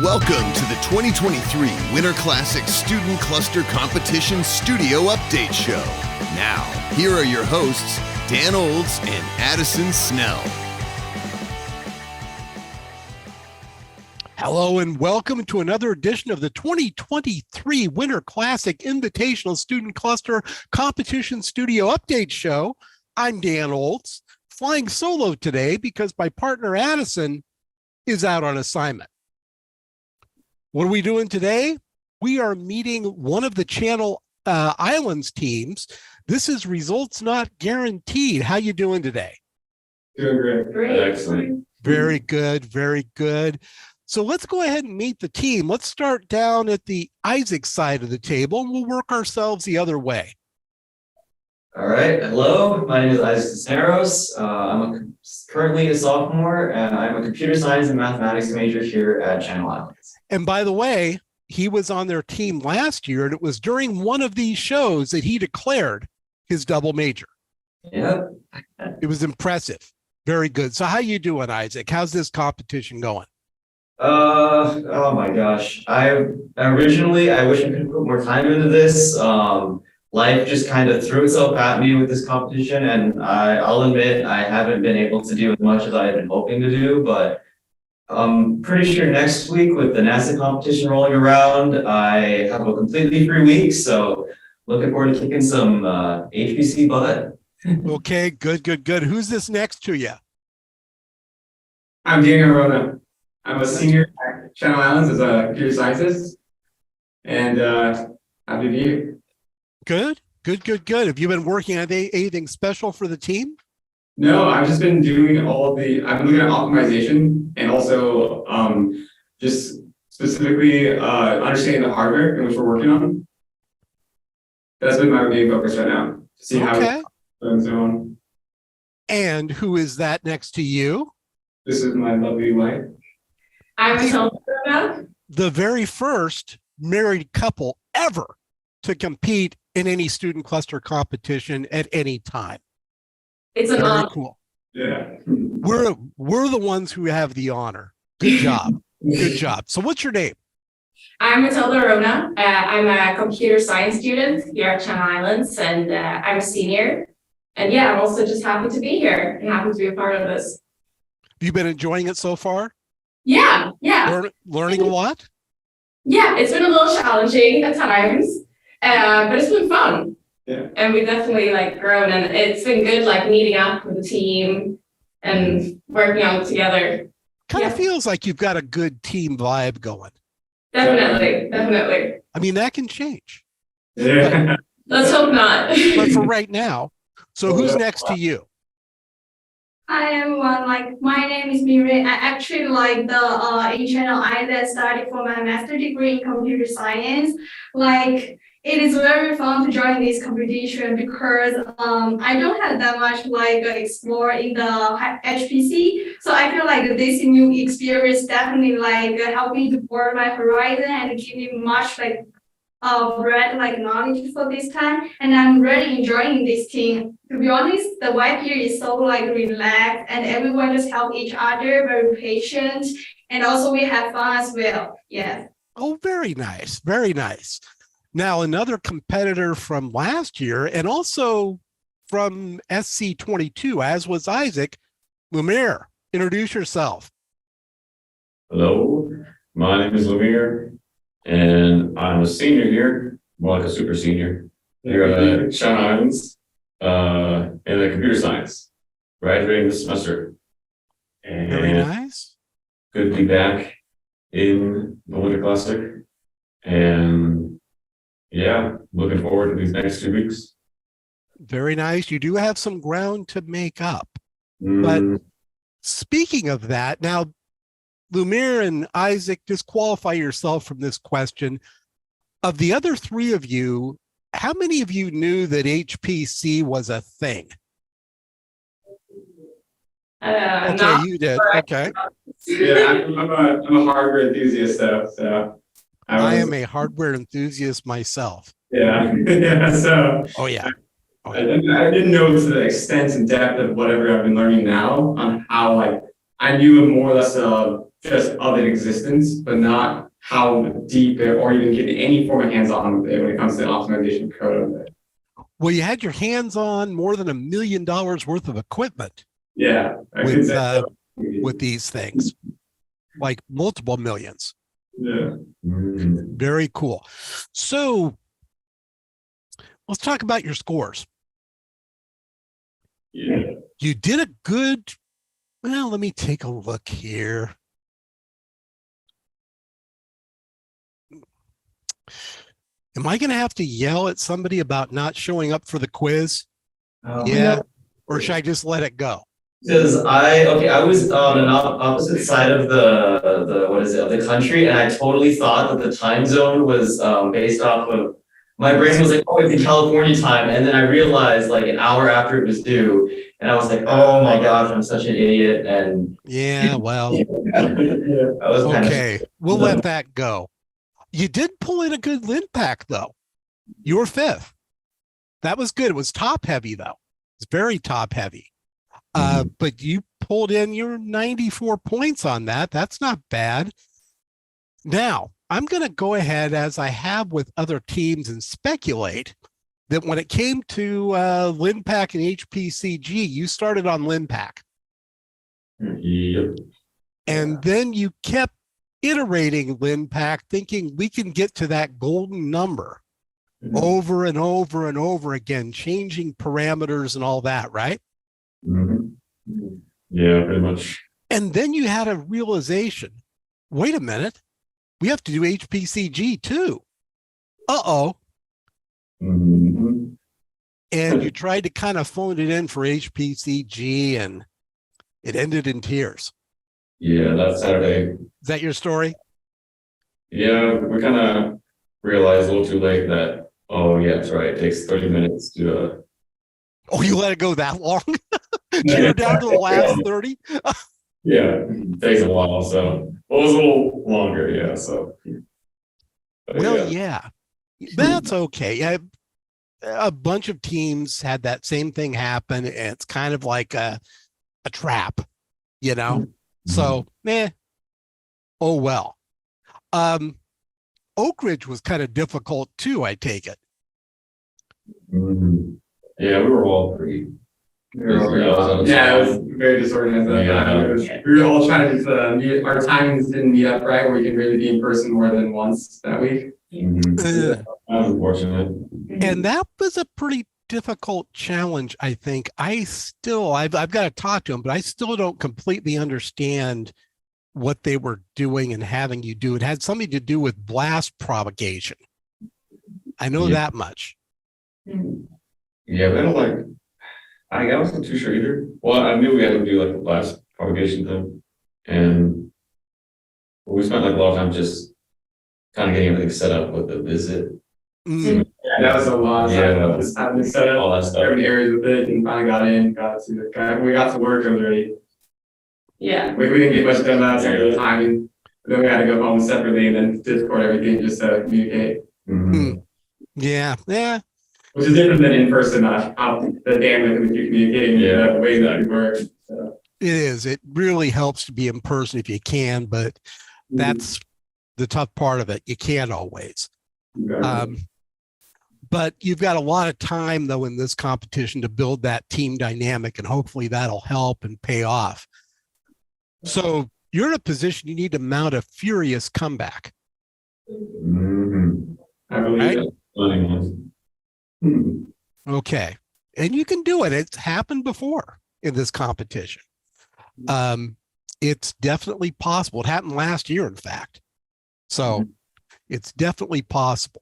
Welcome to the 2023 Winter Classic Student Cluster Competition Studio Update Show. Now, here are your hosts, Dan Olds and Addison Snell. Hello and welcome to another edition of the 2023 Winter Classic Invitational Student Cluster Competition Studio Update Show. I'm Dan Olds, flying solo today because my partner Addison is out on assignment. What are we doing today? We are meeting one of the Channel Islands teams. This is Results Not Guaranteed. How you doing today? Doing great. Great. Excellent. Very good, very good. So let's go ahead and meet the team. Let's start down at the Isaac side of the table and we'll work ourselves the other way. All right. Hello, my name is Isaac Cisneros. I'm currently a sophomore and I'm a computer science and mathematics major here at Channel Islands. And by the way, he was on their team last year and it was during one of these shows that he declared his double major. Yep. It was impressive. Very good. So how you doing, Isaac? How's this competition going? Oh my gosh. I wish I could put more time into this. Life just kind of threw itself at me with this competition, and I'll admit I haven't been able to do as much as I had been hoping to do, but I'm pretty sure next week with the NASA competition rolling around, I have a completely free week, so looking forward to kicking some HPC butt. Okay, good. Who's this next to you? I'm Daniel Rona. I'm a senior at Channel Islands as a computer scientist, and happy to be here. Good. Have you been working on anything special for the team? No, I've just been doing I've been looking at optimization and also just specifically understanding the hardware in which we're working on. That's been my main focus right now, to see how it's going. And who is that next to you? This is my lovely wife. I'm Matilda. The very first married couple ever to compete in any student cluster competition at any time. It's an honor. Cool. Yeah. We're the ones who have the honor. Good job. Good job. So what's your name? I'm Matilda Rona. I'm a computer science student here at Channel Islands, and I'm a senior. And yeah, I'm also just happy to be here and happy to be a part of this. Have you been enjoying it so far? Yeah. Learning a lot? Yeah, it's been a little challenging at times, but it's been fun. Yeah. And we definitely grown, and it's been good meeting up with the team and working on it together. Kind of feels like you've got a good team vibe going. Definitely. I mean, that can change. Yeah. Let's hope not. But for right now, so who's next to you? Hi everyone, my name is Miri. I actually in Channel Islands studied for my master's degree in computer science. It is very fun to join this competition because I don't have that much explore in the HPC. So I feel like this new experience definitely help me to broaden my horizon and give me much broad knowledge for this time. And I'm really enjoying this team. To be honest, the vibe here is so relaxed and everyone just help each other, very patient, and also we have fun as well. Yeah. Oh, very nice. Very nice. Now, another competitor from last year and also from SC22, as was Isaac, Lumiere. Introduce yourself. Hello, my name is Lumiere, and I'm a senior here, more like a super senior, here at Channel Islands in the computer science, graduating this semester. And very nice. Good to be back in the Winter Classic, and yeah, looking forward to these next 2 weeks. Very nice. You do have some ground to make up. But speaking of that, now, Lumiere and Isaac, disqualify yourself from this question. Of the other three of you, how many of you knew that HPC was a thing? Okay, you did. Okay. Yeah, I'm a hardware enthusiast, so I am a hardware enthusiast myself. Yeah. So. Oh yeah. I didn't know to the extent and depth of whatever I've been learning now on how I knew more or less just of its existence, but not how deep or even get any form of hands-on with it when it comes to optimization code of it. Well, you had your hands on more than $1 million worth of equipment. Yeah, with these things, like multiple millions. Yeah. Very cool. So let's talk about your scores. Yeah. You did a good, well, let me take a look here. Am I going to have to yell at somebody about not showing up for the quiz? Yeah. Or should I just let it go? Because I was on an opposite side of the country, and I totally thought that the time zone was based off of, my brain was like, oh, it's in California time, and then I realized like an hour after it was due, and I was like, oh my gosh, I'm such an idiot, and yeah, well, I was okay, we'll let that go. You did pull in a good lint pack though. You were 5th. That was good. It was top heavy though. It's very top heavy. But you pulled in your 94 points on that. That's not bad. Now, I'm going to go ahead, as I have with other teams, and speculate that when it came to LinPack and HPCG, you started on LinPack. Yep. And then you kept iterating LinPack, thinking we can get to that golden number over and over and over again, changing parameters and all that, right? Yeah, pretty much. And then you had a realization, wait a minute, we have to do HPCG too. Uh-oh. And you tried to kind of phone it in for HPCG and it ended in tears. Yeah, that Saturday. Is that your story? Yeah, we kind of realized a little too late that, oh yeah, that's right. It takes 30 minutes to Oh, you let it go that long? You're down to the last 30? Yeah, it takes a while. So it was a little longer. Yeah. So. Well, yeah, that's okay. Yeah, a bunch of teams had that same thing happen. And it's kind of like a trap, you know? So, oh, well. Oak Ridge was kind of difficult too, I take it. Yeah, we were all pretty. It was very disorganized. We were all trying to just meet, our timings didn't meet up right, where we could really be in person more than once that week. That was unfortunate. And that was a pretty difficult challenge, I think. I've got to talk to them, but I still don't completely understand what they were doing and having you do. It had something to do with blast propagation. I know that much. Yeah, but I don't like. I wasn't too sure either. Well, I knew we had to do like the blast propagation thing, and we spent like a lot of time just kind of getting everything set up with the visit. Yeah, that was a lot. Yeah, just having to set up all that stuff. Certain areas with it, and finally we got to work. It was ready. Yeah, we didn't get much done last year. The timing. Then we had to go home separately and then Discord everything just to communicate. Yeah. Which is different than in person, how the bandwidth in which you're communicating, the way that it works. So. It is. It really helps to be in person if you can, but that's the tough part of it. You can't always. But you've got a lot of time, though, in this competition to build that team dynamic, and hopefully that'll help and pay off. So you're in a position you need to mount a furious comeback. I believe it. Okay. And you can do it. It's happened before in this competition. It's definitely possible. It happened last year, in fact. So it's definitely possible.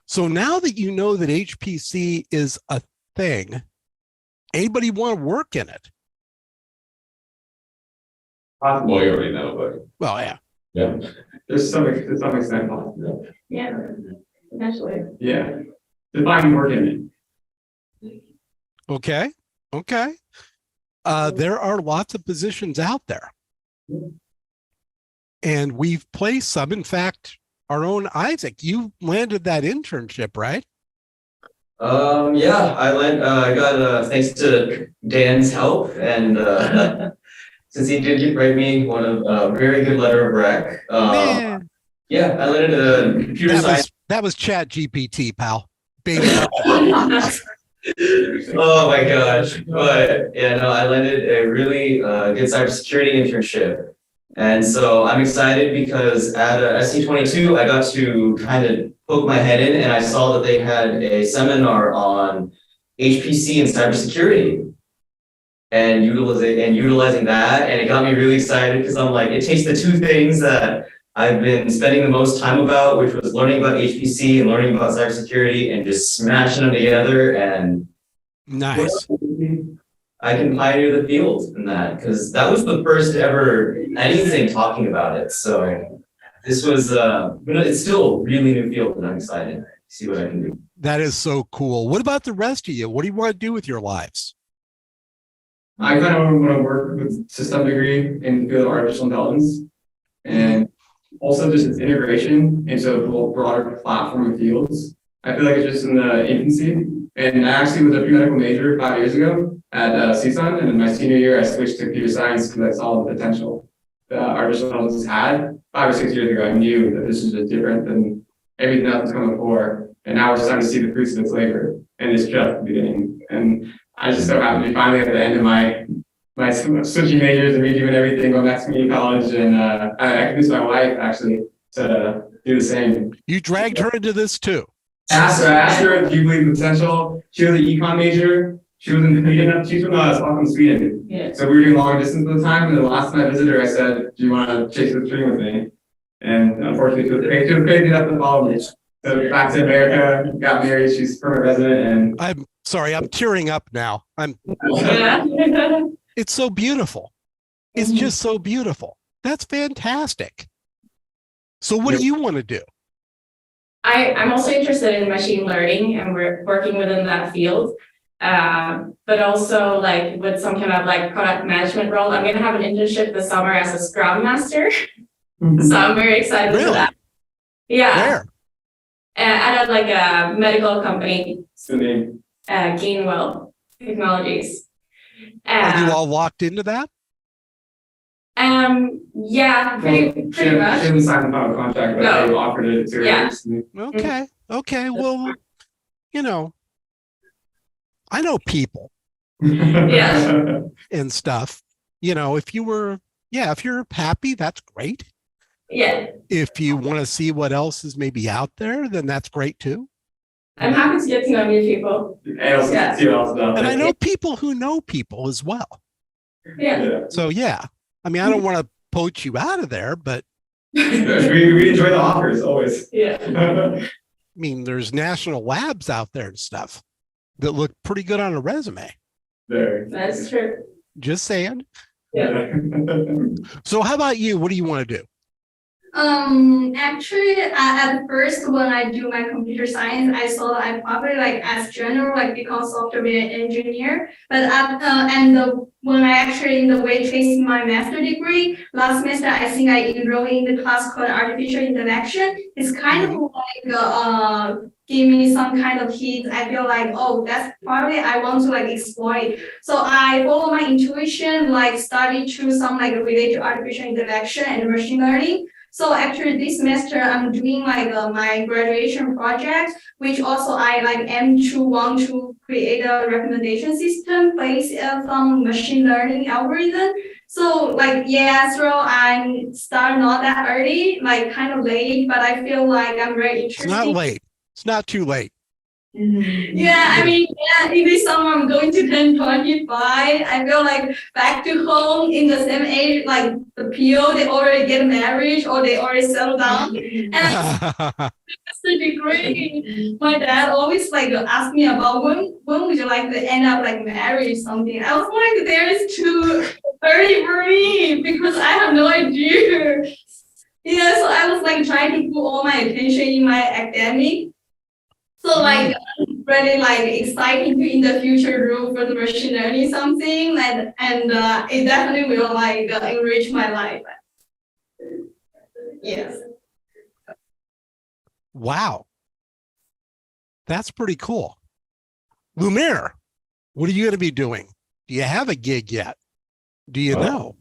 So now that you know that HPC is a thing, anybody want to work in it? Well, you already know, but. Well, yeah. Yeah. There's some extent possible. Yeah, eventually. Yeah. Define work in it. Okay. There are lots of positions out there. And we've placed some. In fact, our own Isaac, you landed that internship, right? Yeah, I got thanks to Dan's help and since he did write me a very good letter of rec. Man, Yeah, I landed a computer science. that was Chat GPT, pal. Baby. Oh my gosh. But yeah, no, I landed a really good cybersecurity internship. And so I'm excited because at SC22, I got to kind of poke my head in and I saw that they had a seminar on HPC and cybersecurity and utilizing that. And it got me really excited because I'm like, it takes the two things that I've been spending the most time about, which was learning about HPC and learning about cybersecurity and just smashing them together. And Nice. I can pioneer the field in that because that was the first ever anything talking about it. So this was, it's still a really new field and I'm excited to see what I can do. That is so cool. What about the rest of you? What do you want to do with your lives? I kind of want to work with to some degree in the field of artificial intelligence and also just its integration into a broader platform of fields. I feel like it's just in the infancy. And I actually was a pre-medical major 5 years ago at CSUN, and in my senior year, I switched to computer science because I saw the potential that artificial intelligence had. 5 or 6 years ago, I knew that this is just different than everything else that's come before. And now we're starting to see the fruits of its labor, and it's just the beginning. And I just so happen to be finally at the end of my switching majors and redoing everything, going back to community college, and I convinced my wife actually to do the same. You dragged her into this too. I asked her, do you believe in potential? She was an econ major. She's from Stockholm, Sweden. Yeah. So we were doing long distance at the time. And the last time I visited her, I said, do you want to chase the dream with me? And unfortunately, she was crazy enough to follow me. So back to America, got married. She's permanent resident. And I'm sorry, I'm tearing up now. It's so beautiful. It's just so beautiful. That's fantastic. So what do you want to do? I'm also interested in machine learning and we're working within that field. But also like with some kind of like product management role. I'm going to have an internship this summer as a Scrum Master. So I'm very excited for that. Yeah. Where? At a medical company, Gainwell Technologies. Are you all locked into that? Yeah, pretty much. She hasn't signed a contract, but they offered it to her. Yeah. Okay. Well, I know people. Yeah. And stuff. If you're happy, that's great. Yeah. If you want to see what else is maybe out there, then that's great too. I'm happy to get to know new people. And I know people who know people as well. Yeah. So yeah. I mean, I don't want to poach you out of there, but we enjoy the offers always. Yeah. I mean, there's national labs out there and stuff that look pretty good on a resume. That's true. Just saying. Yeah. So how about you? What do you want to do? Actually, at first when I do my computer science, I thought I probably as general become software engineer. But when I actually in the way facing my master degree last semester, I think I enrolled in the class called artificial interaction. It's kind of give me some kind of hint. I feel that's probably I want to explore it. So I follow my intuition, study through some related to artificial interaction and machine learning. So actually this semester I'm doing my graduation project, which also I want to create a recommendation system based on machine learning algorithm. So so I'm start not that early, kind of late, but I feel I'm very interested. It's not late. It's not too late. Yeah, I mean, if this summer I'm going to turn 25, I feel back to home in the same age, the PO, they already get married or they already settle down. And that's the degree. My dad always ask me about when would you like to end up married or something. I was there is too early for me because I have no idea. Yeah, so I was trying to put all my attention in my academic. So really exciting to in the future room for the machine learning something and it definitely will enrich my life. Yes. Wow. That's pretty cool. Lumiere, what are you going to be doing? Do you have a gig yet? Do you know?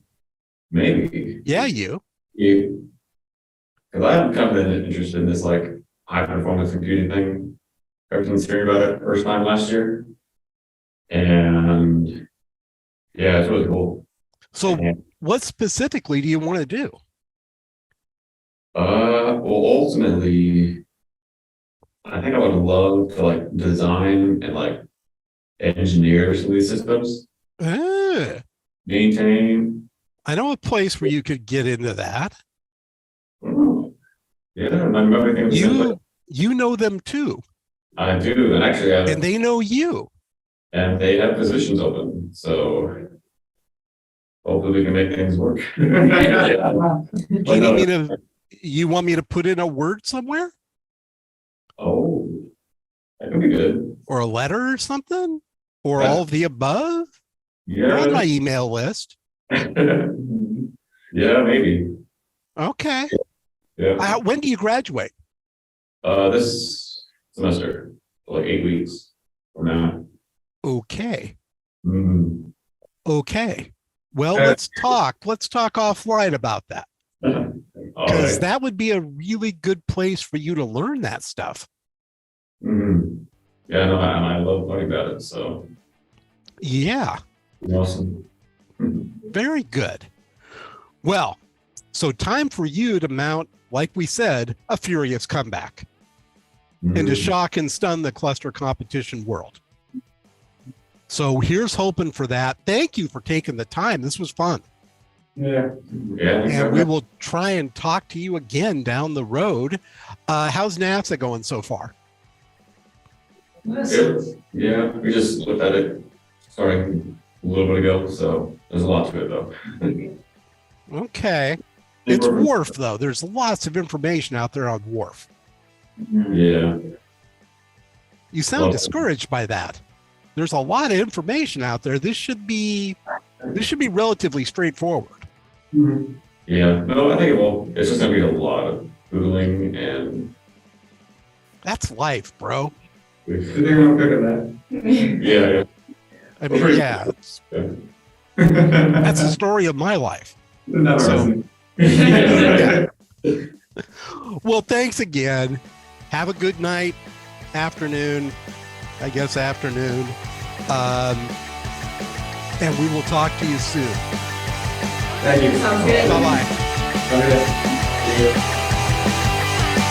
Maybe. Yeah, you. You, because I've kind of been interested in this like high performance computing thing ever since hearing about it first time last year. And yeah, it's really cool. So And, what specifically do you want to do? well, ultimately, I think I would love to like design and like engineer some of these systems, Ah, maintain. I know a place where you could get into that. Oh, yeah, I'm everything at the same place. You know them too, I do, and actually, and they know you. and they have positions open, so hopefully we can make things work. You want me to put in a word somewhere Oh, that could be good. or a letter or something or all of the above? You're on my Yeah. email list. Yeah, maybe. Okay. Yeah. When do you graduate? This semester, like 8 weeks from now. Okay. Mm. Okay. Well, let's talk. Let's talk offline about that, All because right. that would be a really good place for you to learn that stuff. Mm. Yeah, no, I love learning about it. So Yeah. awesome. Very good. Well, so time for you to mount, like we said, a furious comeback and to shock and stun the cluster competition world. So here's hoping for that. Thank you for taking the time. This was fun. Yeah. Yeah. And we will try and talk to you again down the road. How's NASA going so far? Yeah, we just looked at it starting a little bit ago, so there's a lot to it though. Okay. It's WRF though. There's lots of information out there on WRF. Yeah. You sound discouraged by that. There's a lot of information out there. This should be relatively straightforward. Yeah. No, I think it will. It's just gonna be a lot of Googling and That's life, bro. Good thing I'm good at that. yeah. I mean, yeah, that's the story of my life. Never So- Yeah. Well, thanks again. Have a good night, afternoon, I guess afternoon. And we will talk to you soon. Thank you. Sounds good. Bye-bye. Have a good day.